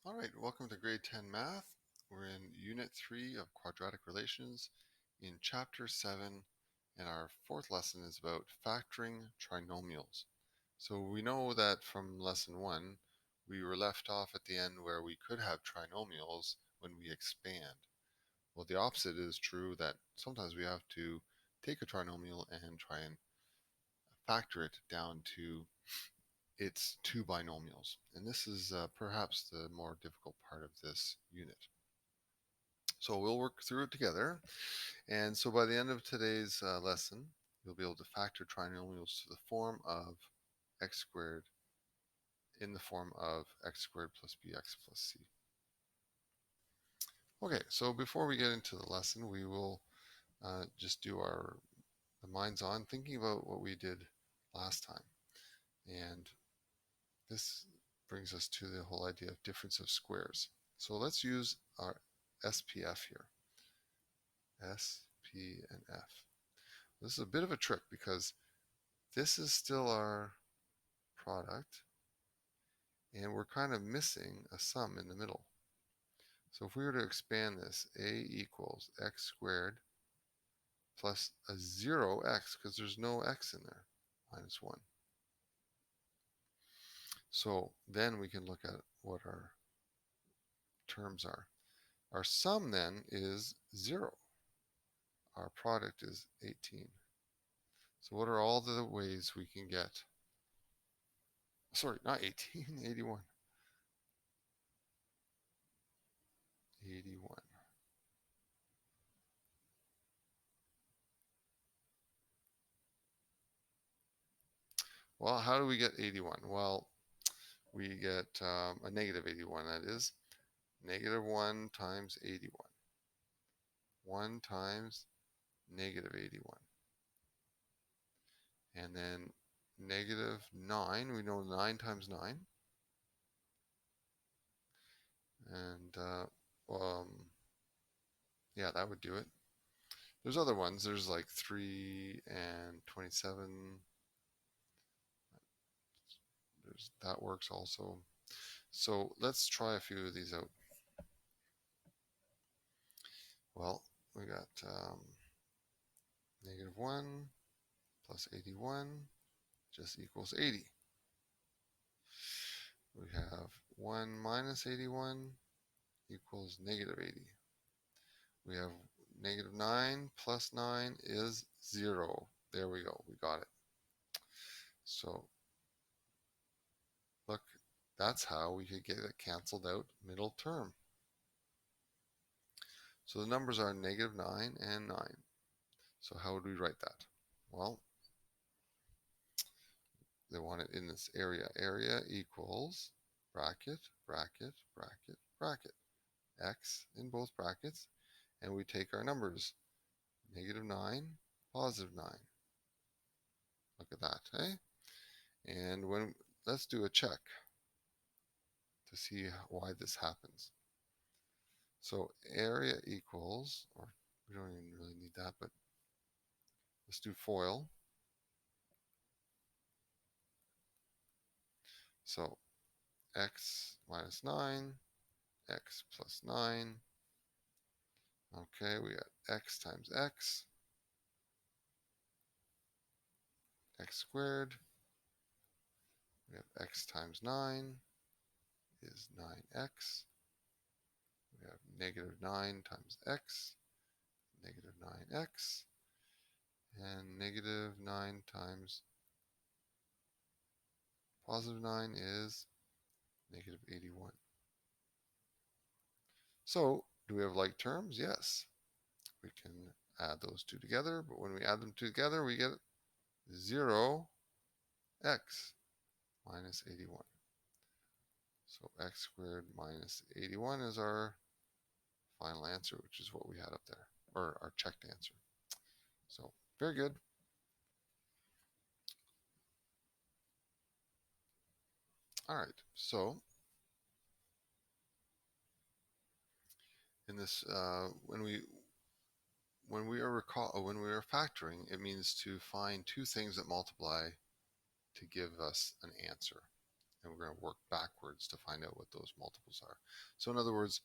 All right, welcome to grade 10 math. We're in unit 3 of quadratic relations in chapter 7, and our fourth lesson is about factoring trinomials. So we know that from lesson 1, we were left off at the end where we could have trinomials when we expand. Well, the opposite is true, that sometimes we have to take a trinomial and try and factor it down to its two binomials. And this is perhaps the more difficult part of this unit. So we'll work through it together. And so by the end of today's lesson, you'll be able to factor trinomials to the form of x squared in the form of x squared plus bx plus c. Okay, so before we get into the lesson, we will just do the minds on thinking about what we did last time. And this brings us to the whole idea of difference of squares. So let's use our SPF here. S, P, and F. This is a bit of a trick because this is still our product and we're kind of missing a sum in the middle. So if we were to expand this, a equals x squared plus a 0x, because there's no x in there, minus 1. So then we can look at what our terms are. Our sum then is 0. Our product is 18. So what are all the ways we can get, sorry, not 18, 81. 81. Well, how do we get 81? Well, we get a negative 81, that is. Negative 1 times 81. 1 times negative 81. And then negative 9, we know 9 times 9. And, yeah, that would do it. There's other ones. There's like 3 and 27. That works also. So let's try a few of these out. Well, we got negative 1 plus 81 just equals 80. We have 1 minus 81 equals negative 80. We have negative 9 plus 9 is 0. There we go. We got it. So look, that's how we could get a canceled out middle term. So the numbers are negative 9 and 9. So how would we write that? Well, they want it in this area. Area equals bracket, bracket, bracket, bracket. X in both brackets. And we take our numbers. Negative 9, positive 9. Look at that, eh? And let's do a check to see why this happens. So area equals, or we don't even really need that, but let's do FOIL. So x minus 9, x plus 9. Okay, we got x times x squared. We have x times 9 is 9x. We have negative 9 times x, negative 9x, and negative 9 times positive 9 is negative 81. So, do we have like terms? Yes. We can add those two together, but when we add them together, we get 0x minus 81. So x squared minus 81 is our final answer, which is what we had up there, or our checked answer. So, very good. All right, so in this, when we are factoring, it means to find two things that multiply to give us an answer. and we're going to work backwards to find out what those multiples are. So in other words,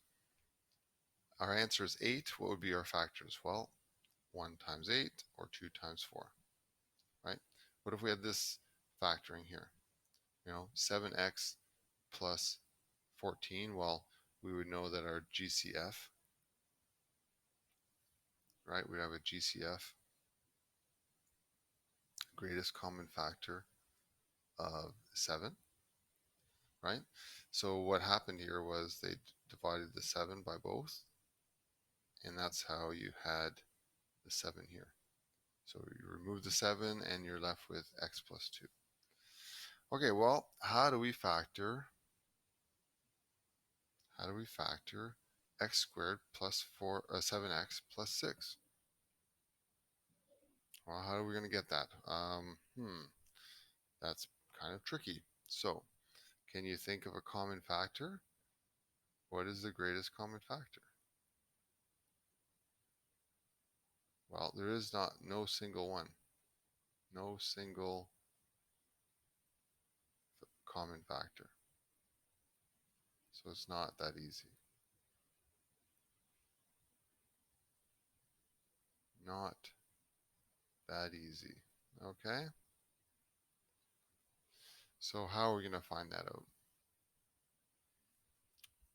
our answer is 8. What would be our factors? Well, 1 times 8 or 2 times 4, right? What if we had this factoring here? 7x plus 14. Well, we would know that our GCF, right? We'd have a GCF, greatest common factor of 7, right? So what happened here was they divided the 7 by both, and that's how you had the 7 here. So you remove the 7 and you're left with x plus 2. Okay, well, how do we factor x squared plus 7x plus 6? Well, how are we going to get that? That's kind of tricky. So, can you think of a common factor? What is the greatest common factor? Well, there is no single one. No single common factor. So it's not that easy. Not that easy. Okay? So how are we going to find that out?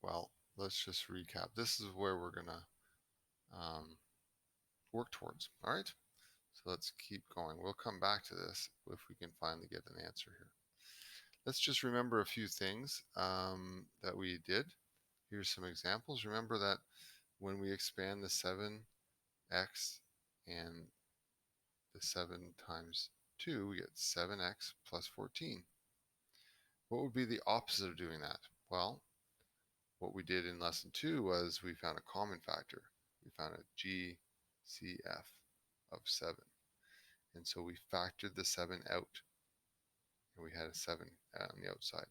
Well, let's just recap. This is where we're going to work towards. All right? So let's keep going. We'll come back to this if we can finally get an answer here. Let's just remember a few things that we did. Here's some examples. Remember that when we expand the 7x and the 7 times 2, we get 7x plus 14. What would be the opposite of doing that? Well, what we did in lesson 2 was we found a common factor. We found a GCF of 7. And so we factored the 7 out, and we had a 7 on the outside.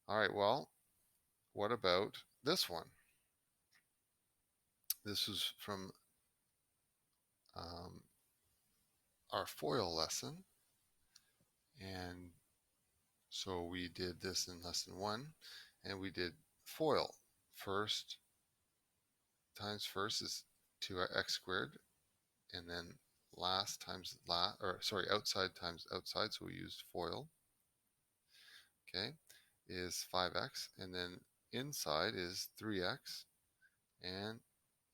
All right, well, what about this one? This is from our FOIL lesson. And so we did this in lesson 1, and we did FOIL. First times first is 2x squared, and then last times outside times outside, so we used FOIL. Okay, is 5x, and then inside is 3x, and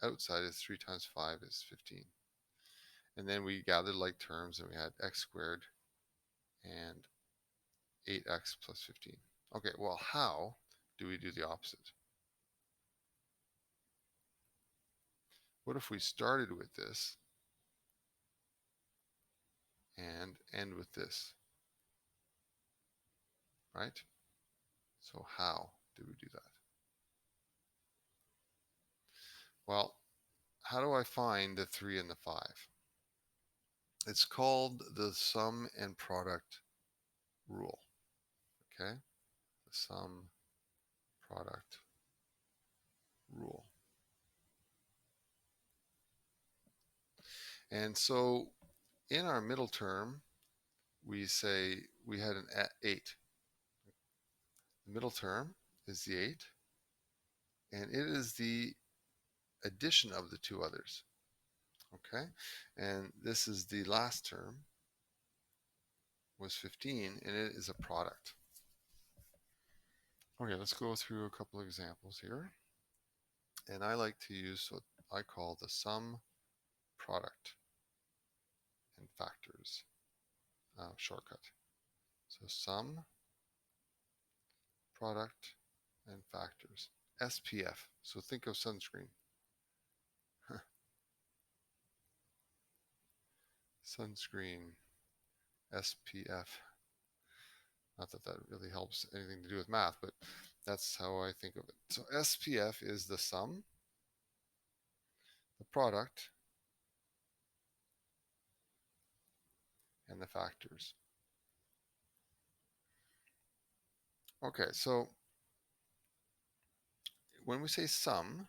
outside is 3 times 5 is 15. And then we gathered like terms, and we had x squared and 8x plus 15. Okay, well, how do we do the opposite? What if we started with this and end with this, right? So how do we do that? Well, how do I find the 3 and the 5? It's called the sum and product rule, okay? The sum product rule. And so in our middle term, we say we had an 8. The middle term is the 8, and it is the addition of the two others. Okay, and this is the last term, was 15, and it is a product. Okay, let's go through a couple of examples here. And I like to use what I call the sum product and factors shortcut. So sum product and factors. SPF. So think of sunscreen. Sunscreen. SPF. Not that that really helps anything to do with math, but that's how I think of it. So SPF is the sum, the product, and the factors. Okay, so when we say sum,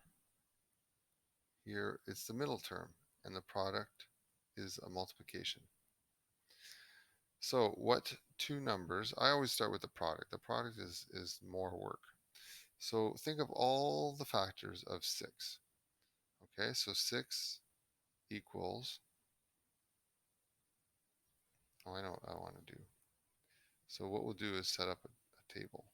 here it's the middle term, and the product is a multiplication. So what two numbers, I always start with the product. The product is more work. So think of all the factors of 6. Okay, so 6 equals, oh, I know what I want to do. So what we'll do is set up a table.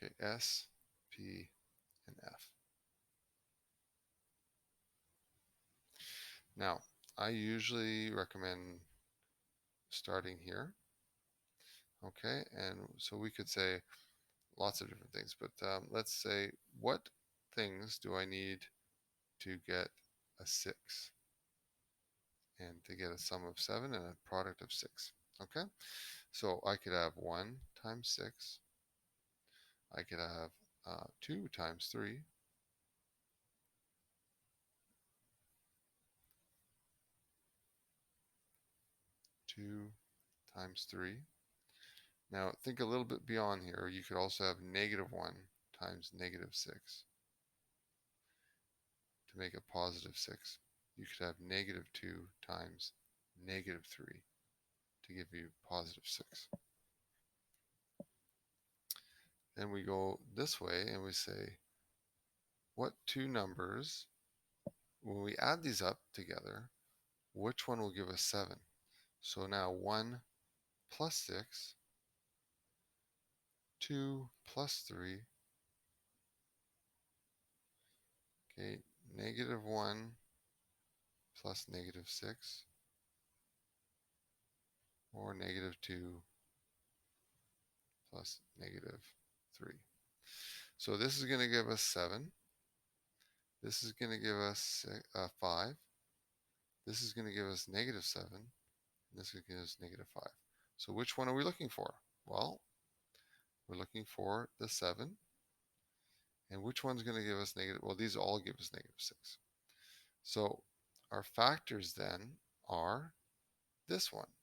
Okay, S, P, and F. Now, I usually recommend starting here. Okay, and so we could say lots of different things, but let's say, what things do I need to get a 6? And to get a sum of 7 and a product of 6. Okay, so I could have 1 times 6. I could have 2 times 3. 2 times 3. Now think a little bit beyond here. You could also have -1 times -6 to make a positive 6. You could have -2 times -3 to give you positive 6. Then we go this way and we say, what two numbers, when we add these up together, which one will give us 7? So now 1 plus 6, 2 plus 3, okay, -1 plus -6, or -2 plus -3. So this is going to give us 7. This is going to give us 5. This is going to give us -7. And this is going to give us -5. So which one are we looking for? Well, we're looking for the 7. And which one's going to give us negative? Well, these all give us -6. So our factors then are this one.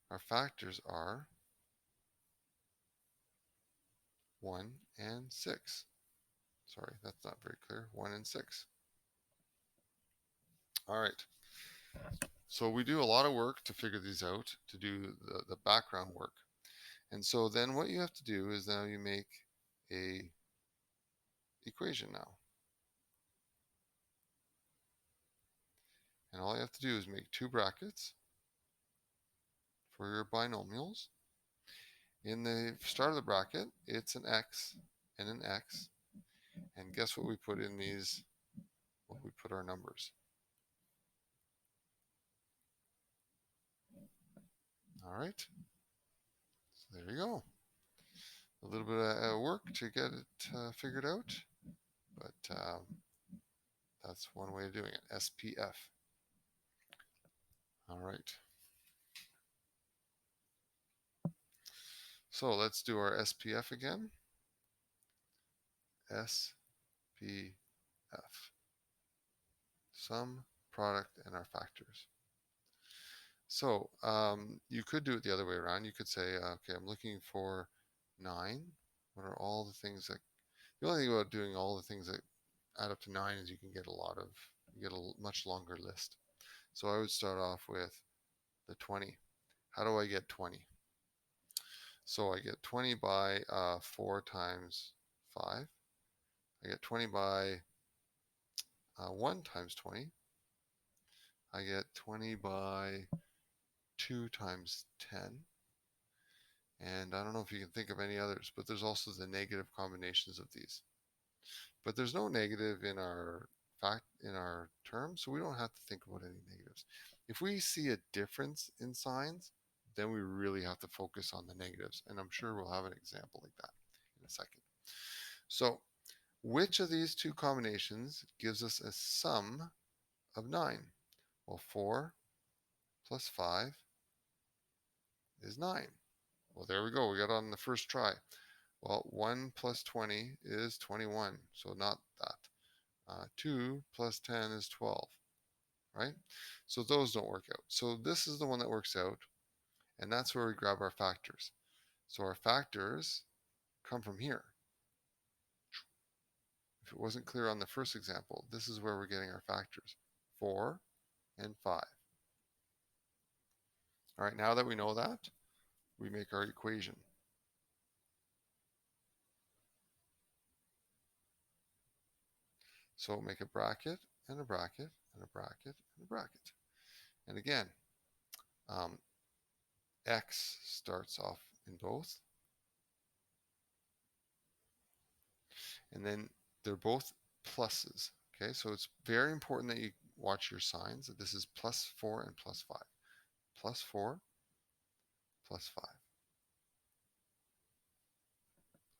Our factors are 1 and 6. Sorry, that's not very clear. 1 and 6. All right. So we do a lot of work to figure these out, to do the background work. And so then what you have to do is now you make a equation now. And all you have to do is make 2 brackets for your binomials. In the start of the bracket, it's an x and an x. And guess what we put in these? Well, we put our numbers. All right. So there you go. A little bit of work to get it figured out, but that's one way of doing it. SPF. All right. So let's do our SPF again. SPF. Sum, product, and our factors. So you could do it the other way around. You could say, okay, I'm looking for 9. What are all the things that, the only thing about doing all the things that add up to 9 is you get a much longer list. So I would start off with the 20. How do I get 20? So I get 20 by 4 times 5. I get 20 by 1 times 20. I get 20 by 2 times 10. And I don't know if you can think of any others, but there's also the negative combinations of these. But there's no negative in our term, so we don't have to think about any negatives. If we see a difference in signs, then we really have to focus on the negatives, and I'm sure we'll have an example like that in a second. So which of these two combinations gives us a sum of 9? Well, 4 plus 5 is 9. Well, there we go. We got it on the first try. Well, 1 plus 20 is 21, so not that. 2 plus 10 is 12, right? So those don't work out. So this is the one that works out, and that's where we grab our factors. So our factors come from here. if it wasn't clear on the first example, this is where we're getting our factors, 4 and 5. All right, now that we know that, we make our equation. So make a bracket and a bracket and a bracket and a bracket. And again, x starts off in both. And then they're both pluses. Okay, so it's very important that you watch your signs. This is plus 4 and plus 5. Plus 4, plus 5.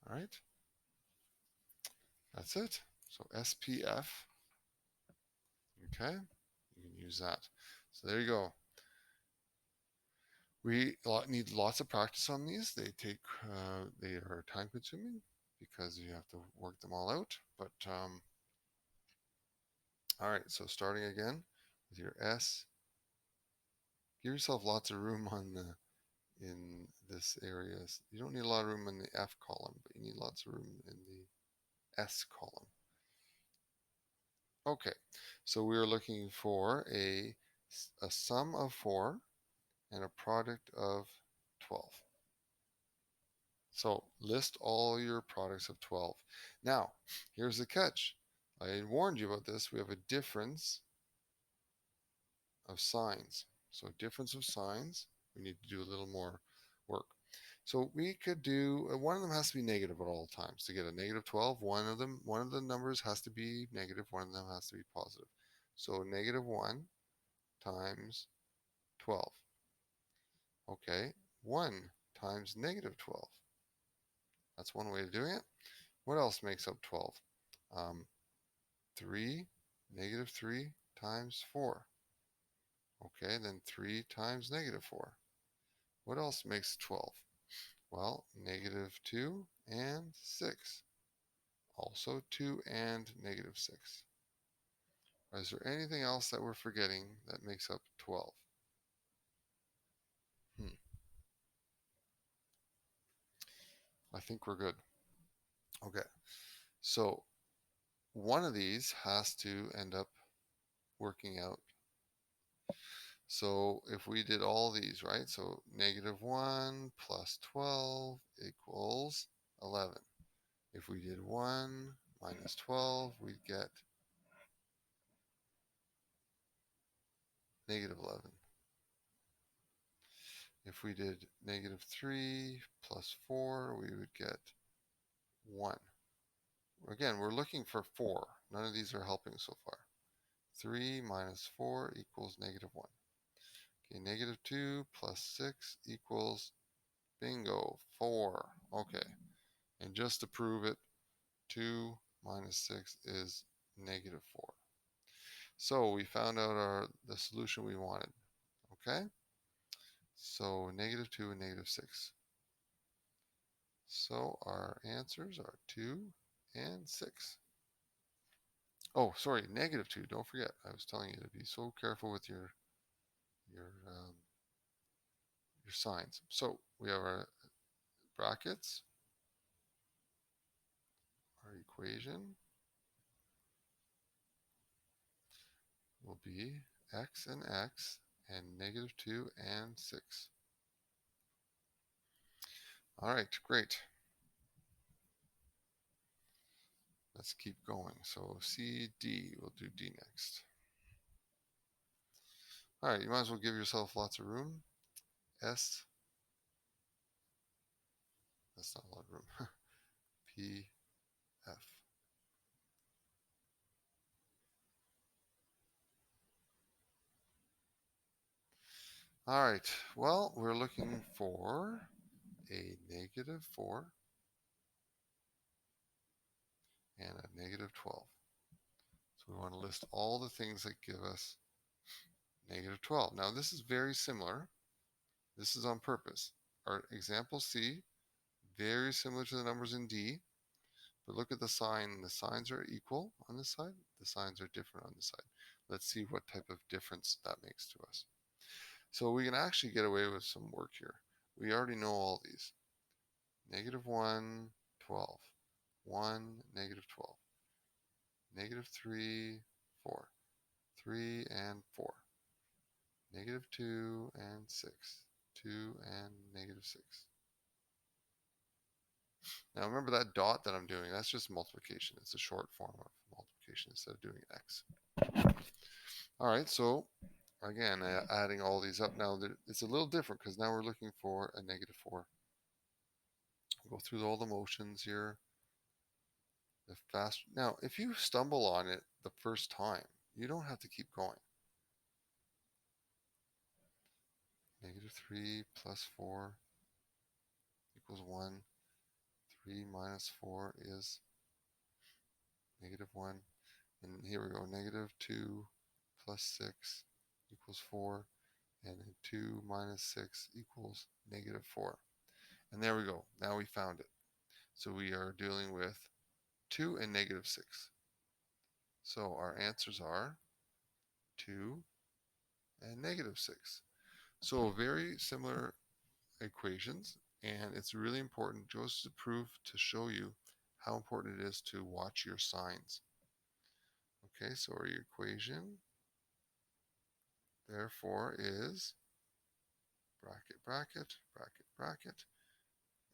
All right, that's it. So SPF, okay, you can use that. So there you go. We need lots of practice on these. They are time consuming because you have to work them all out. But all right, so starting again with your S, give yourself lots of room in this area. You don't need a lot of room in the F column, but you need lots of room in the S column. Okay, so we are looking for a sum of 4 and a product of 12. So list all your products of 12. Now, here's the catch. I warned you about this. We have a difference of signs. So difference of signs, we need to do a little more work. So we could do, one of them has to be negative at all times. To get a negative 12, one of the numbers has to be negative, one of them has to be positive. So negative 1 times 12. Okay, 1 times negative 12. That's one way of doing it. What else makes up 12? 3, negative 3 times 4. Okay, then 3 times negative 4. What else makes 12? Well, negative 2 and 6. Also 2 and negative 6. Is there anything else that we're forgetting that makes up 12? I think we're good. Okay, so one of these has to end up working out. So if we did all these, right? So negative 1 plus 12 equals 11. If we did 1 minus 12, we'd get negative 11. If we did negative 3 plus 4, we would get 1. Again, we're looking for 4. None of these are helping so far. 3 minus 4 equals negative 1. Okay, negative 2 plus 6 equals, bingo, 4. Okay, and just to prove it, 2 minus 6 is negative 4. So we found out the solution we wanted. Okay, so negative 2 and negative 6. So our answers are 2 and 6. Oh, sorry, negative 2. Don't forget, I was telling you to be so careful with your signs. So we have our brackets, our equation will be x and x and negative 2 and 6. All right, great. Let's keep going. So C, D, we'll do D next. All right, you might as well give yourself lots of room. S, that's not a lot of room. P, F. All right, well, we're looking for a negative 4 and a negative 12. So we want to list all the things that give us negative 12. Now this is very similar. This is on purpose. Our example C, very similar to the numbers in D, but look at the sign. The signs are equal on this side. The signs are different on this side. Let's see what type of difference that makes to us. So we can actually get away with some work here. We already know all these. Negative 1, 12. 1, negative 12. -3, 4. 3 and 4. -2 and 6. 2 and -6. Now remember that dot that I'm doing, that's just multiplication. It's a short form of multiplication instead of doing x. All right, so again, adding all these up now, it's a little different because now we're looking for a -4. Go through all the motions here. The fast. Now, if you stumble on it the first time, you don't have to keep going. -3 plus 4 equals 1. 3 minus 4 is -1. And here we go, -2 plus 6 equals 4. And then 2 minus 6 equals -4. And there we go. Now we found it. So we are dealing with 2 and -6. So our answers are 2 and -6. So very similar equations, and it's really important just to prove, to show you how important it is to watch your signs. Okay, so our equation therefore is bracket, bracket, bracket, bracket,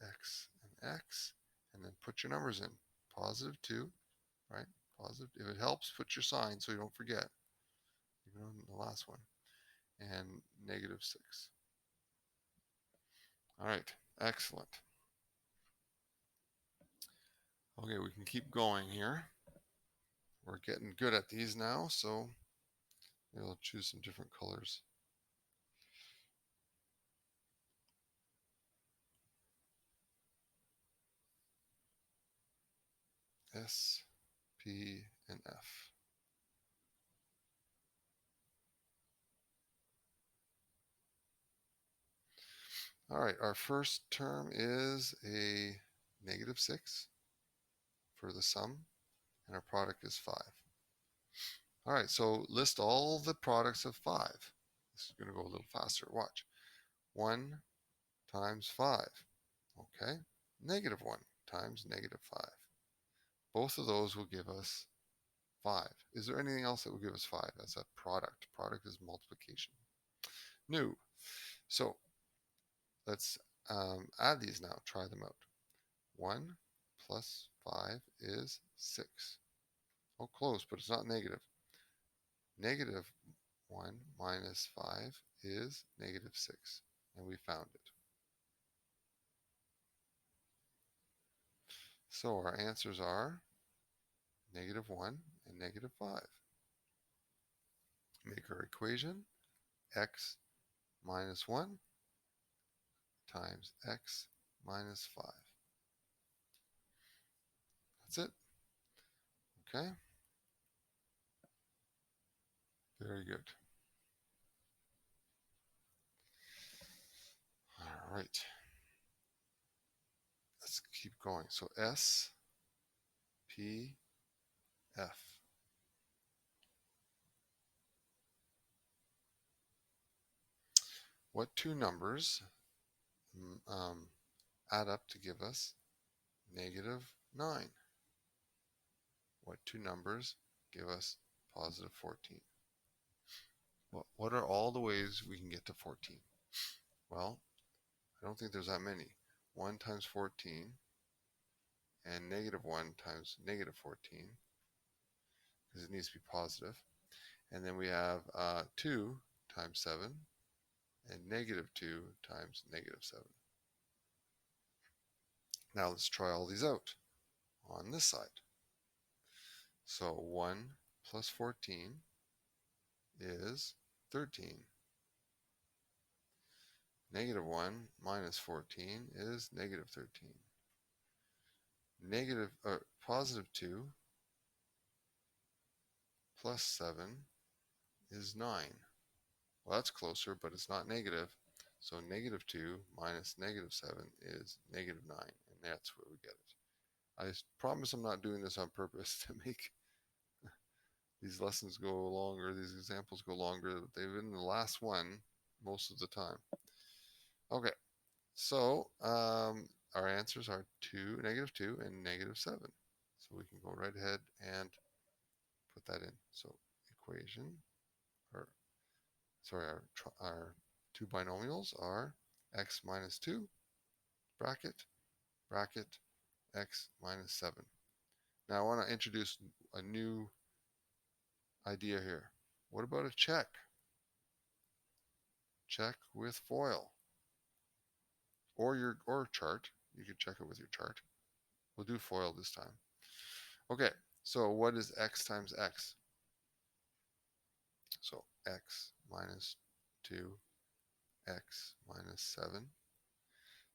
x and x, and then put your numbers in. +2, right? Positive. If it helps, put your sign so you don't forget, even on the last one, and -6. All right, excellent. Okay, we can keep going here. We're getting good at these now, so we'll choose some different colors. S, P, and F. All right, our first term is a -6 for the sum, and our product is 5. All right, so list all the products of 5. This is going to go a little faster. Watch. 1 times 5. Okay. -1 times -5. Both of those will give us 5. Is there anything else that will give us 5 as a product? Product is multiplication. New. So let's add these now. Try them out. 1 plus 5 is 6. Oh, close, but it's not negative. -1 minus 5 is -6. And we found it. So our answers are -1 and -5. Make our equation x minus 1 times x minus 5. That's it. Okay. Very good. All right. Let's keep going. So S, P, F. What two numbers add up to give us -9? What two numbers give us +14? Well, what are all the ways we can get to 14? Well, I don't think there's that many. 1 times 14 and -1 times -14, because it needs to be positive. And then we have 2 times 7 and -2 times -7. Now let's try all these out on this side. So 1 plus 14 is 13. -1 minus 14 is -13. +2 plus 7 is 9. Well, that's closer, but it's not negative. So -2 minus -7 is -9, and that's where we get it. I promise I'm not doing this on purpose to make these lessons go longer, these examples go longer. They've been the last one most of the time. Okay, so our answers are -2 and -7. So we can go right ahead and put that in. So equation, or sorry, our two binomials are x minus 2, bracket, bracket, x minus 7. Now I want to introduce a new idea here. What about a check? Check with FOIL. Or chart. You could check it with your chart. We'll do FOIL this time. Okay, so what is x times x? So x minus 2, x minus 7.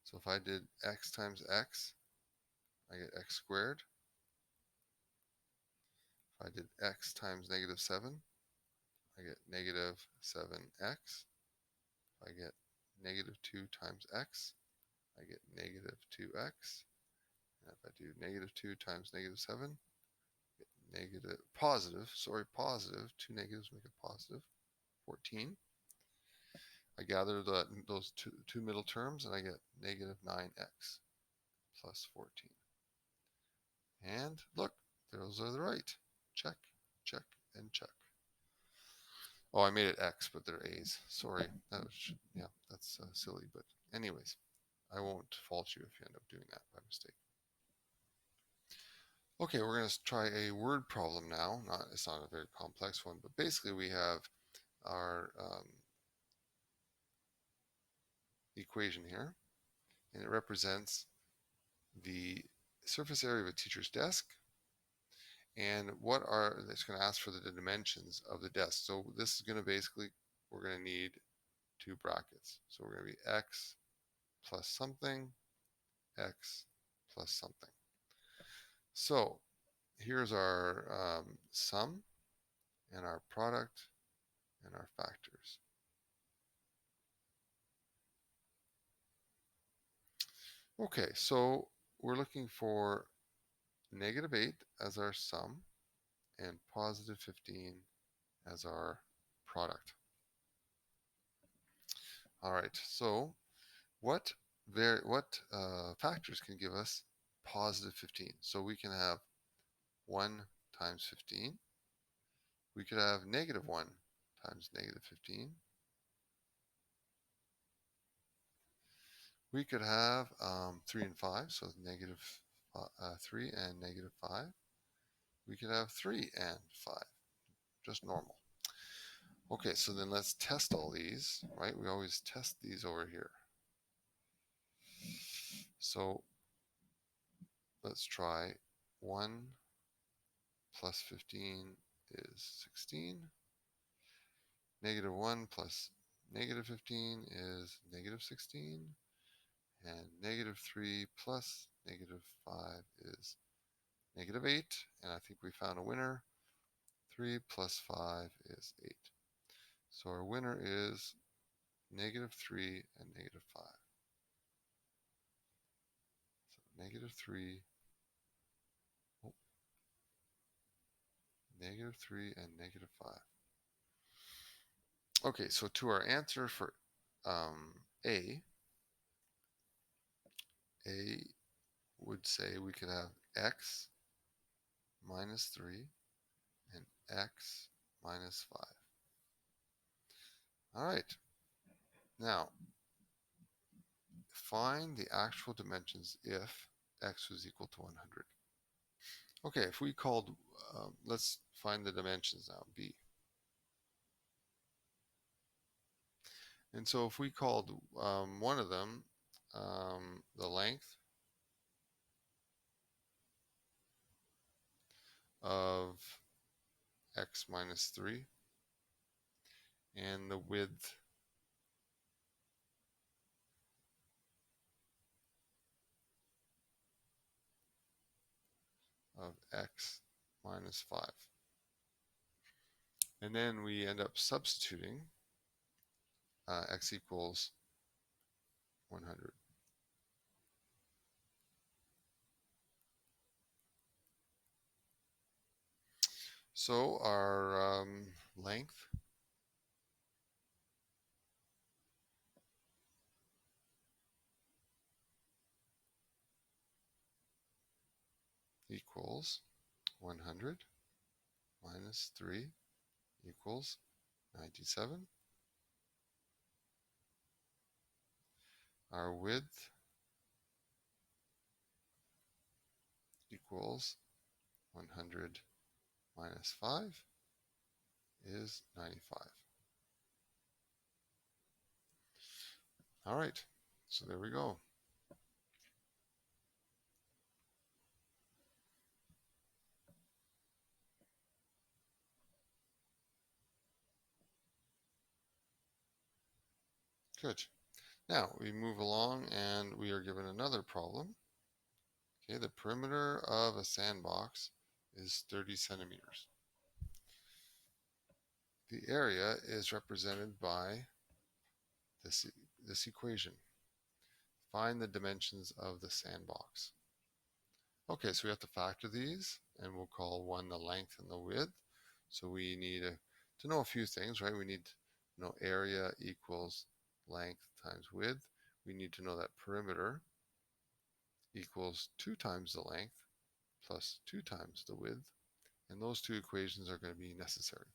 So if I did x times x, I get x squared. If I did x times negative 7, I get negative 7x. If I get negative 2 times x, I get negative 2x. And if I do negative 2 times negative 7, I get positive, 2 negatives make a positive, 14. I gather those two middle terms and I get negative 9x plus 14. And look, those are the right. Check, check, and check. Oh, I made it x, but they're a's. Sorry. Yeah, that's silly. But anyways, I won't fault you if you end up doing that by mistake. Okay, we're going to try a word problem now. It's not a very complex one, but basically we have our equation here, and it represents the surface area of a teacher's desk, and it's going to ask for the dimensions of the desk. So this is going to basically, we're going to need two brackets. So we're going to be x plus something, x plus something. So here's our sum and our product and our factors. Okay, so we're looking for negative 8 as our sum and positive 15 as our product. All right, so what factors can give us positive 15? So we can have 1 times 15. We could have negative 1 times negative 15. We could have 3 and 5, so negative 3 and negative 5. We could have 3 and 5, just normal. Okay, so then let's test all these, right? We always test these over here. So let's try 1 plus 15 is 16. Negative 1 plus negative 15 is negative 16. And negative 3 plus negative 5 is negative 8. And I think we found a winner. 3 plus 5 is 8. So our winner is negative 3 and negative 5. So negative 3, negative 3 and negative 5. Okay, so to our answer for A would say we could have x minus 3 and x minus 5. All right, now find the actual dimensions if x was equal to 100. Okay, if we called, let's find the dimensions now, b. And so if we called one of them the length of x minus 3 and the width of x minus 5. And then we end up substituting x equals 100. So our length equals 100. minus 3 equals 97. Our width equals 100 minus 5 is 95. All right, so there we go. Good. Now we move along and we are given another problem. Okay, the perimeter of a sandbox is 30 centimeters. The area is represented by this equation. Find the dimensions of the sandbox. Okay, so we have to factor these, and we'll call one the length and the width. So we need to know a few things, right? We need to know area equals length times width. We need to know that perimeter equals 2 times the length plus 2 times the width. And those two equations are going to be necessary.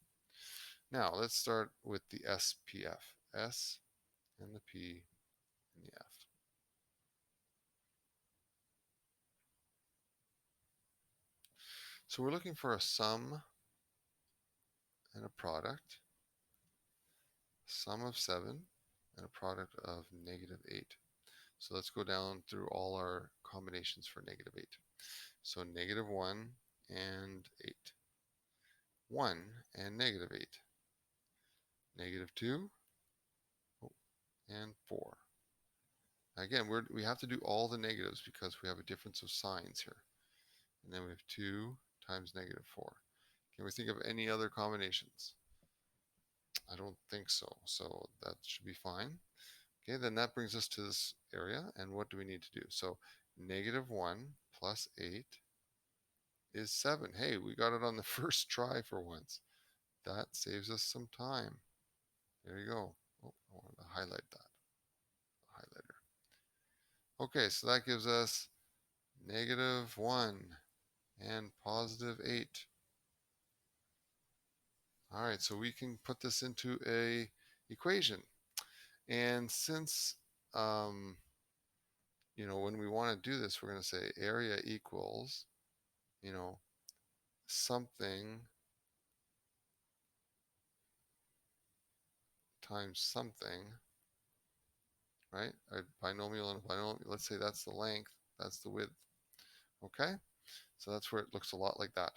Now, let's start with the SPF. S and the P and the F. So we're looking for a sum and a product. Sum of 7 and a product of negative 8. So let's go down through all our combinations for negative 8. So negative 1 and 8. 1 and negative 8. Negative 2 and 4. Again, we have to do all the negatives because we have a difference of signs here. And then we have 2 times negative 4. Can we think of any other combinations? I don't think so. So that should be fine. Okay, then that brings us to this area. And what do we need to do? So negative 1 plus 8 is 7. Hey, we got it on the first try for once. That saves us some time. There you go. Oh, I wanted to highlight that. Highlighter. Okay, so that gives us negative 1 and positive 8. All right, so we can put this into a equation. And since, when we want to do this, we're going to say area equals, something times something, right? A binomial and a binomial, let's say that's the length, that's the width. Okay, so that's where it looks a lot like that.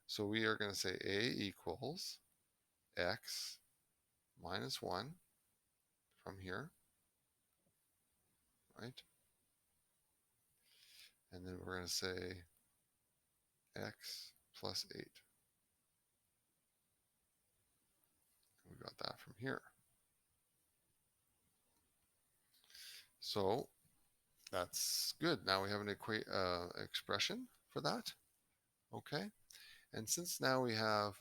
So we are going to say A equals x minus 1 from here, right? And then we're going to say x plus 8. We got that from here. So that's good. Now we have an expression for that. Okay. And since now we have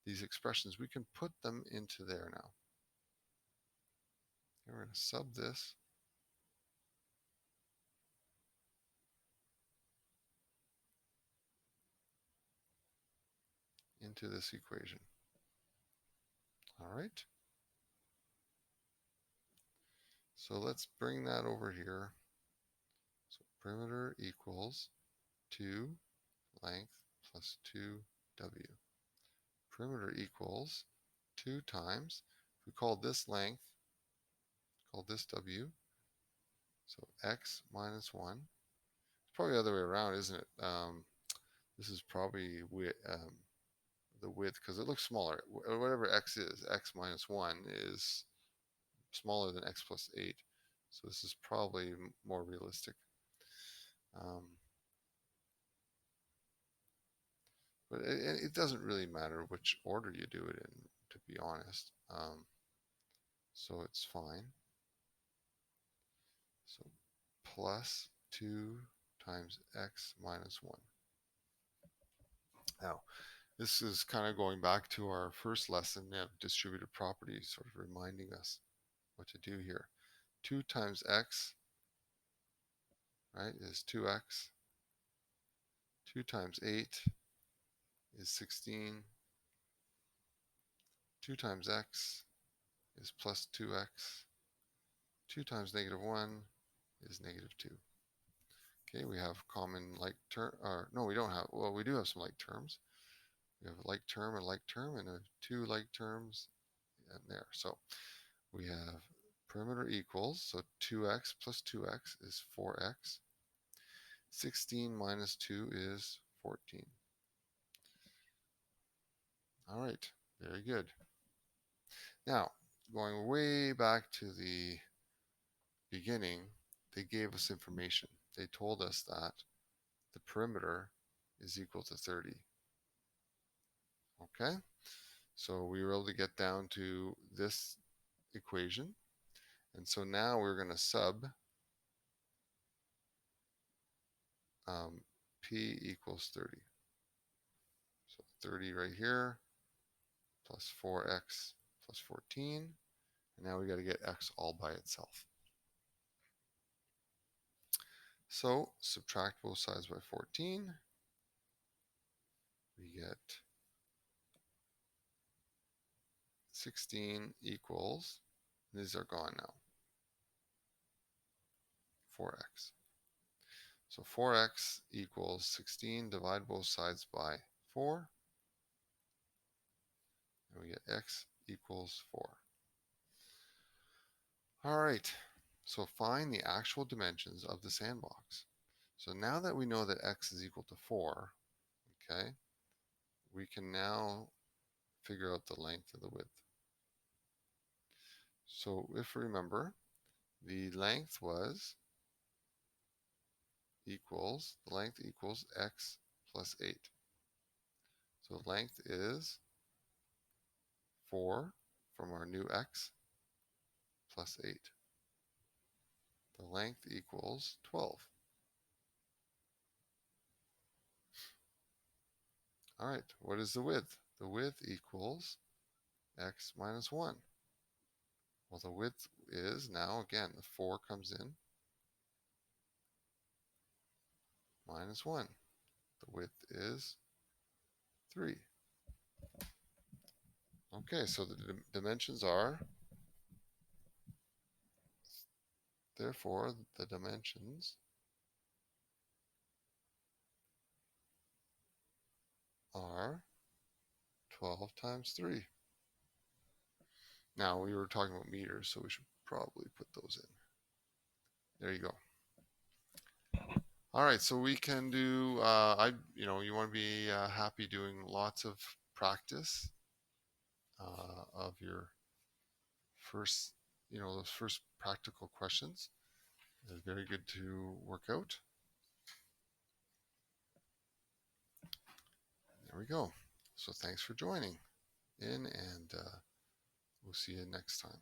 these expressions, we can put them into there now. And we're going to sub this into this equation. All right. So let's bring that over here. So perimeter equals 2 length plus 2w. Perimeter equals 2 times, if we call this length, call this w, so x minus 1. It's probably the other way around, isn't it? This is probably the width because it looks smaller. Whatever x is, x minus 1 is smaller than x plus 8. So this is probably more realistic. But it doesn't really matter which order you do it in, to be honest. So it's fine. So plus 2 times x minus 1. Now, this is kind of going back to our first lesson of distributed properties, sort of reminding us what to do here. 2 times x, right, is 2x. 2 times 8 is 16. 2 times x is plus 2x. 2 times negative 1 is negative 2. Okay, we have common like term, or no, we don't have, well, we do have some like terms. We have a like term and two like terms and there. So we have perimeter equals, so 2x plus 2x is 4x. 16 minus 2 is 14. All right, very good. Now, going way back to the beginning, they gave us information. They told us that the perimeter is equal to 30. Okay, so we were able to get down to this equation. And so now we're going to sub P equals 30. So 30 right here, plus 4x plus 14. And now we got to get x all by itself. So subtract both sides by 14. We get 16 equals, these are gone now, 4x. So 4x equals 16, divide both sides by 4, and we get x equals 4. All right, so find the actual dimensions of the sandbox. So now that we know that x is equal to 4, okay, we can now figure out the length of the width. So if we remember, the length was equals, the length equals x plus 8. So length is 4 from our new x plus 8. The length equals 12. All right, what is the width? The width equals x minus 1. Well, the width is now, again, the 4 comes in, minus 1. The width is 3. Okay, so the dimensions are, therefore, the dimensions are 12 times 3. Now, we were talking about meters, so we should probably put those in. There you go. All right, so we can do, you want to be happy doing lots of practice of your first, those first practical questions. It's very good to work out. There we go. So thanks for joining in, and we'll see you next time.